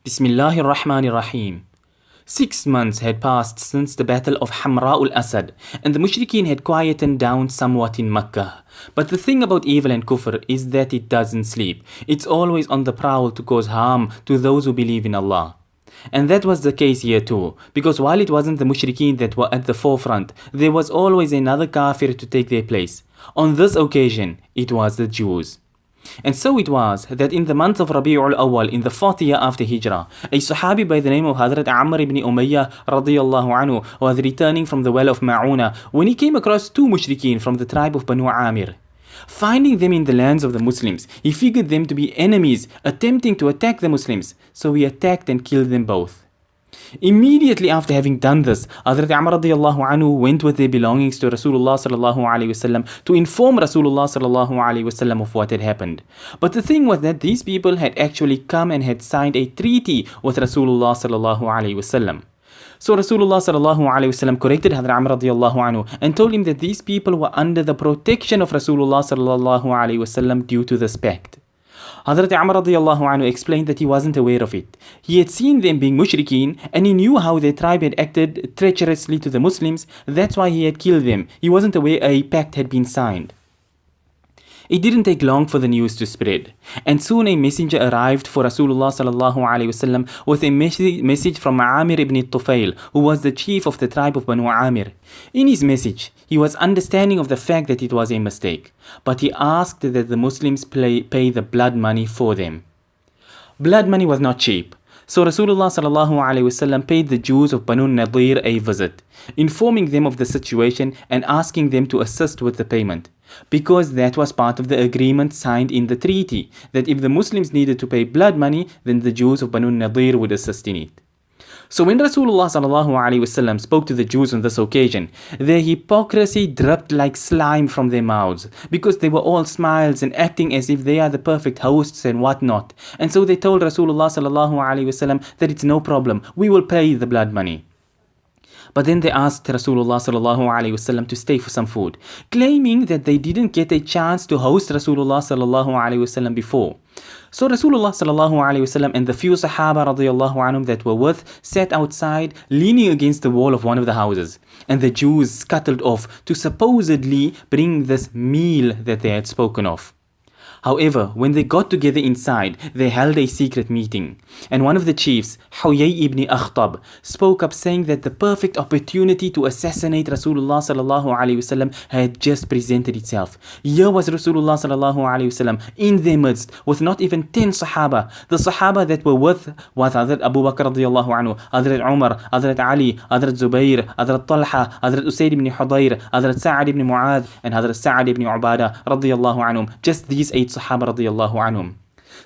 Bismillahir Rahmanir Rahim. 6 months had passed since the battle of Hamra al-Asad, and the Mushrikeen had quietened down somewhat in Makkah. But the thing about evil and kufr is that it doesn't sleep. It's always on the prowl to cause harm to those who believe in Allah. And that was the case here too, because while it wasn't the Mushrikeen that were at the forefront, there was always another kafir to take their place. On this occasion, it was the Jews. And so it was that in the month of Rabi'ul Awwal, in the 4th year after Hijrah, a Sahabi by the name of Hazrat Ammar ibn Umayyah radiyallahu anhu was returning from the well of Ma'una when he came across 2 Mushrikeen from the tribe of Banu Amir. Finding them in the lands of the Muslims, he figured them to be enemies attempting to attack the Muslims, so he attacked and killed them both. Immediately after having done this, Hazrat Ammar radiyallahu anhu went with their belongings to Rasulullah sallallahu alaihi wasallam to inform Rasulullah sallallahu alaihi wasallam of what had happened. But the thing was that these people had actually come and had signed a treaty with Rasulullah sallallahu alaihi wasallam. So Rasulullah sallallahu alaihi wasallam corrected Hazrat Ammar radiyallahu anhu and told him that these people were under the protection of Rasulullah sallallahu alaihi wasallam due to this pact. Hazrat Ammar radiyallahu anhu explained that he wasn't aware of it. He had seen them being mushrikeen and he knew how their tribe had acted treacherously to the Muslims. That's why he had killed them. He wasn't aware a pact had been signed. It didn't take long for the news to spread, and soon a messenger arrived for Rasulullah sallallahu alaihi wasallam with a message from Amir ibn Tufail, who was the chief of the tribe of Banu Amir. In his message, he was understanding of the fact that it was a mistake, but he asked that the Muslims pay the blood money for them. Blood money was not cheap. So Rasulullah sallallahu alaihi wasallam paid the Jews of Banu An-Nadheer a visit, informing them of the situation and asking them to assist with the payment, because that was part of the agreement signed in the treaty, that if the Muslims needed to pay blood money, then the Jews of Banu An-Nadheer would assist in it. So when Rasulullah sallallahu alaihi wasallam spoke to the Jews on this occasion, their hypocrisy dripped like slime from their mouths, because they were all smiles and acting as if they are the perfect hosts and whatnot. And so they told Rasulullah sallallahu alaihi wasallam that it's no problem, we will pay the blood money. But then they asked Rasulullah sallallahu alaihi wasallam to stay for some food, claiming that they didn't get a chance to host Rasulullah sallallahu alaihi wasallam before. So Rasulullah sallallahu alaihi wasallam and the few Sahaba radiyallahu anhum that were with sat outside, leaning against the wall of one of the houses, and the Jews scuttled off to supposedly bring this meal that they had spoken of. However, when they got together inside, they held a secret meeting, and one of the chiefs, Huyay ibn Akhtab, spoke up saying that the perfect opportunity to assassinate Rasulullah sallallahu alaihi wasallam had just presented itself. Here was Rasulullah sallallahu alaihi wasallam in their midst with not even 10 Sahaba. The Sahaba that were with was Hazrat Abu Bakr radiyallahu anhu, Hazrat Umar, Hazrat Ali, Hazrat Zubayr, Hazrat Talha, Hazrat Usayd ibn Hudayr, Hazrat Sa'ad ibn Mu'adh, and Hazrat Sa'ad ibn Ubadah radiyallahu anhum. Just these 8 Sahaba radiyallahu anhum.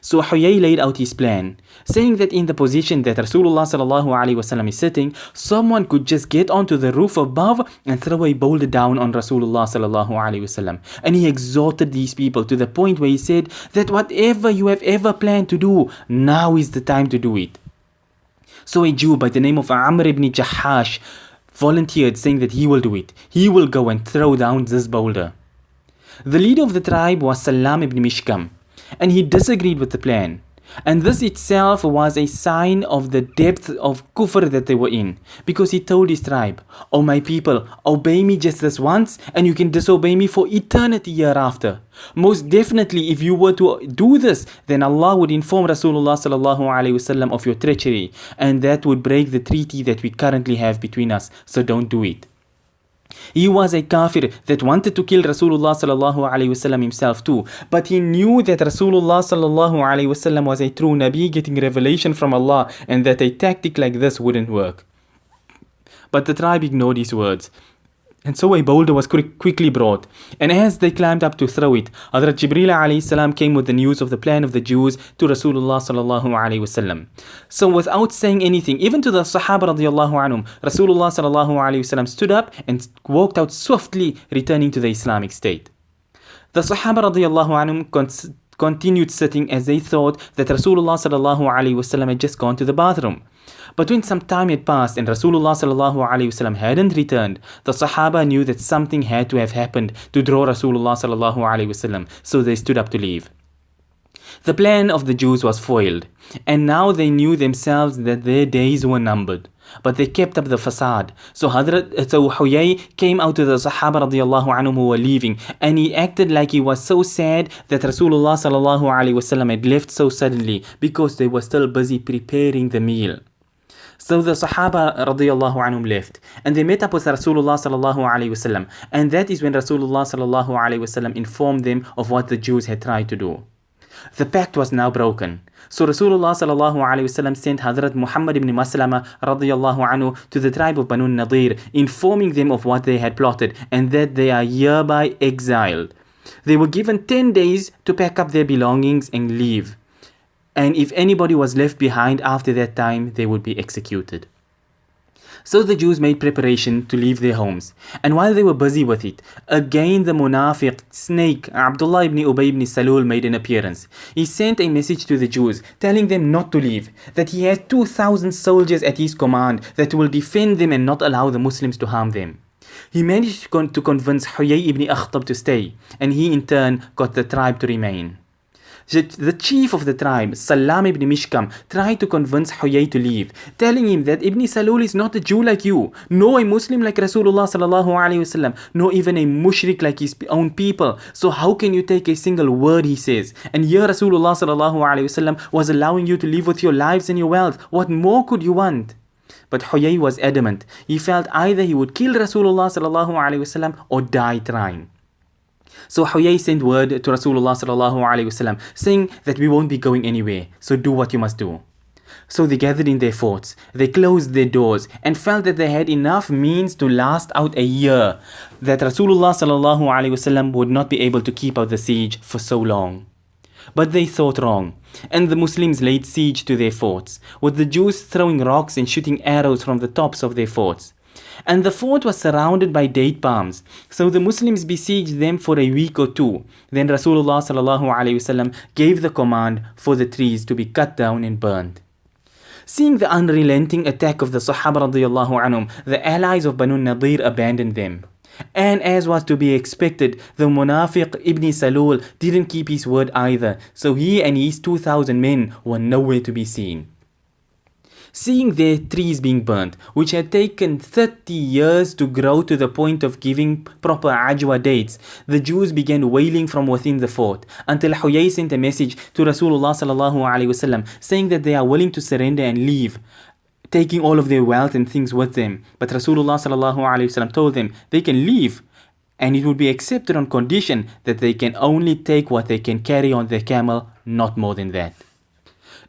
So Huyay laid out his plan, saying that in the position that Rasulullah sallallahu alaihi wasallam is sitting, someone could just get onto the roof above and throw a boulder down on Rasulullah sallallahu alaihi wasallam. And he exhorted these people to the point where he said that whatever you have ever planned to do, now is the time to do it. So a Jew by the name of Amr ibn Jahash volunteered, saying that he will do it. He will go and throw down this boulder. The leader of the tribe was Salam ibn Mishkam, and he disagreed with the plan. And this itself was a sign of the depth of kufr that they were in, because he told his tribe, "O my people, obey me just this once, and you can disobey me for eternity hereafter." Most definitely, if you were to do this, then Allah would inform Rasulullah sallallahu alaihi wasallam of your treachery, and that would break the treaty that we currently have between us. So don't do it. He was a kafir that wanted to kill Rasulullah sallallahu alaihi wasallam himself too, but he knew that Rasulullah sallallahu alaihi wasallam was a true Nabi getting revelation from Allah, and that a tactic like this wouldn't work. But the tribe ignored his words. And so a boulder was quickly brought, and as they climbed up to throw it, Hazrat Jibreel alayhi salam came with the news of the plan of the Jews to Rasulullah sallallahu alaihi wasallam. So without saying anything, even to the Sahaba radiyallahu anhum, Rasulullah sallallahu alaihi wasallam stood up and walked out swiftly, returning to the Islamic state. The Sahaba radiyallahu anhum continued sitting as they thought that Rasulullah sallallahu alaihi wasallam had just gone to the bathroom. But when some time had passed and Rasulullah sallallahu alaihi wasallam hadn't returned, the Sahaba knew that something had to have happened to draw Rasulullah sallallahu alaihi wasallam, so they stood up to leave. The plan of the Jews was foiled, and now they knew themselves that their days were numbered. But they kept up the facade. So Huyay came out to the Sahaba radiallahu anhum who were leaving, and he acted like he was so sad that Rasulullah sallallahu alaihi wasallam had left so suddenly, because they were still busy preparing the meal. So the Sahaba radiallahu anhum left, and they met up with Rasulullah sallallahu alaihi wasallam, and that is when Rasulullah sallallahu alaihi wasallam informed them of what the Jews had tried to do. The pact was now broken. So Rasulullah sallallahu alaihi wasallam sent Hazrat Muhammad ibn Maslama radiyallahu anhu to the tribe of Banu An-Nadheer, informing them of what they had plotted and that they are hereby exiled. They were given 10 days to pack up their belongings and leave. And if anybody was left behind after that time, they would be executed. So the Jews made preparation to leave their homes. And while they were busy with it, again the munafiq snake Abdullah ibn Ubay ibn Salul made an appearance. He sent a message to the Jews telling them not to leave, that he has 2,000 soldiers at his command that will defend them and not allow the Muslims to harm them. He managed to convince Huyay ibn Akhtab to stay, and he in turn got the tribe to remain. The chief of the tribe, Salam ibn Mishkam, tried to convince Huyay to leave, telling him that Ibn Salul is not a Jew like you, nor a Muslim like Rasulullah sallallahu alaihi wasallam, nor even a mushrik like his own people. So how can you take a single word, he says? And here Rasulullah sallallahu alaihi wasallam was allowing you to live with your lives and your wealth. What more could you want? But Huyay was adamant. He felt either he would kill Rasulullah sallallahu alaihi wasallam or die trying. So Huyay sent word to Rasulullah sallallahu alaihi wasallam saying that we won't be going anywhere, so do what you must do. So they gathered in their forts, they closed their doors and felt that they had enough means to last out a year, that Rasulullah sallallahu alaihi wasallam would not be able to keep out the siege for so long. But they thought wrong, and the Muslims laid siege to their forts, with the Jews throwing rocks and shooting arrows from the tops of their forts. And the fort was surrounded by date palms, so the Muslims besieged them for a week or two. Then Rasulullah sallallahu alaihi wasallam gave the command for the trees to be cut down and burned. Seeing the unrelenting attack of the Sahaba radiyallahu anhum, the allies of Banu An-Nadheer abandoned them. And as was to be expected, the munafiq Ibn Salul didn't keep his word either, so he and his 2,000 men were nowhere to be seen. Seeing their trees being burnt, which had taken 30 years to grow to the point of giving proper ajwa dates, the Jews began wailing from within the fort, until Huyay sent a message to Rasulullah sallallahu alaihi wasallam saying that they are willing to surrender and leave, taking all of their wealth and things with them. But Rasulullah sallallahu alaihi wasallam told them they can leave, and it would be accepted on condition that they can only take what they can carry on their camel, not more than that.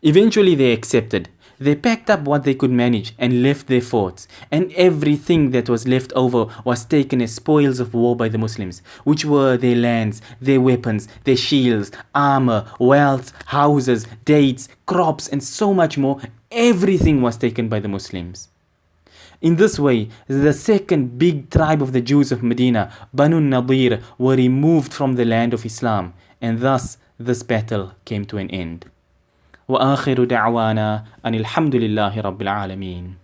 Eventually they accepted. They packed up what they could manage and left their forts, and everything that was left over was taken as spoils of war by the Muslims, which were their lands, their weapons, their shields, armor, wealth, houses, dates, crops, and so much more. Everything was taken by the Muslims. In this way, the second big tribe of the Jews of Medina, Banu An-Nadheer, were removed from the land of Islam, and thus this battle came to an end. وآخر دعوانا أن الحمد لله رب العالمين.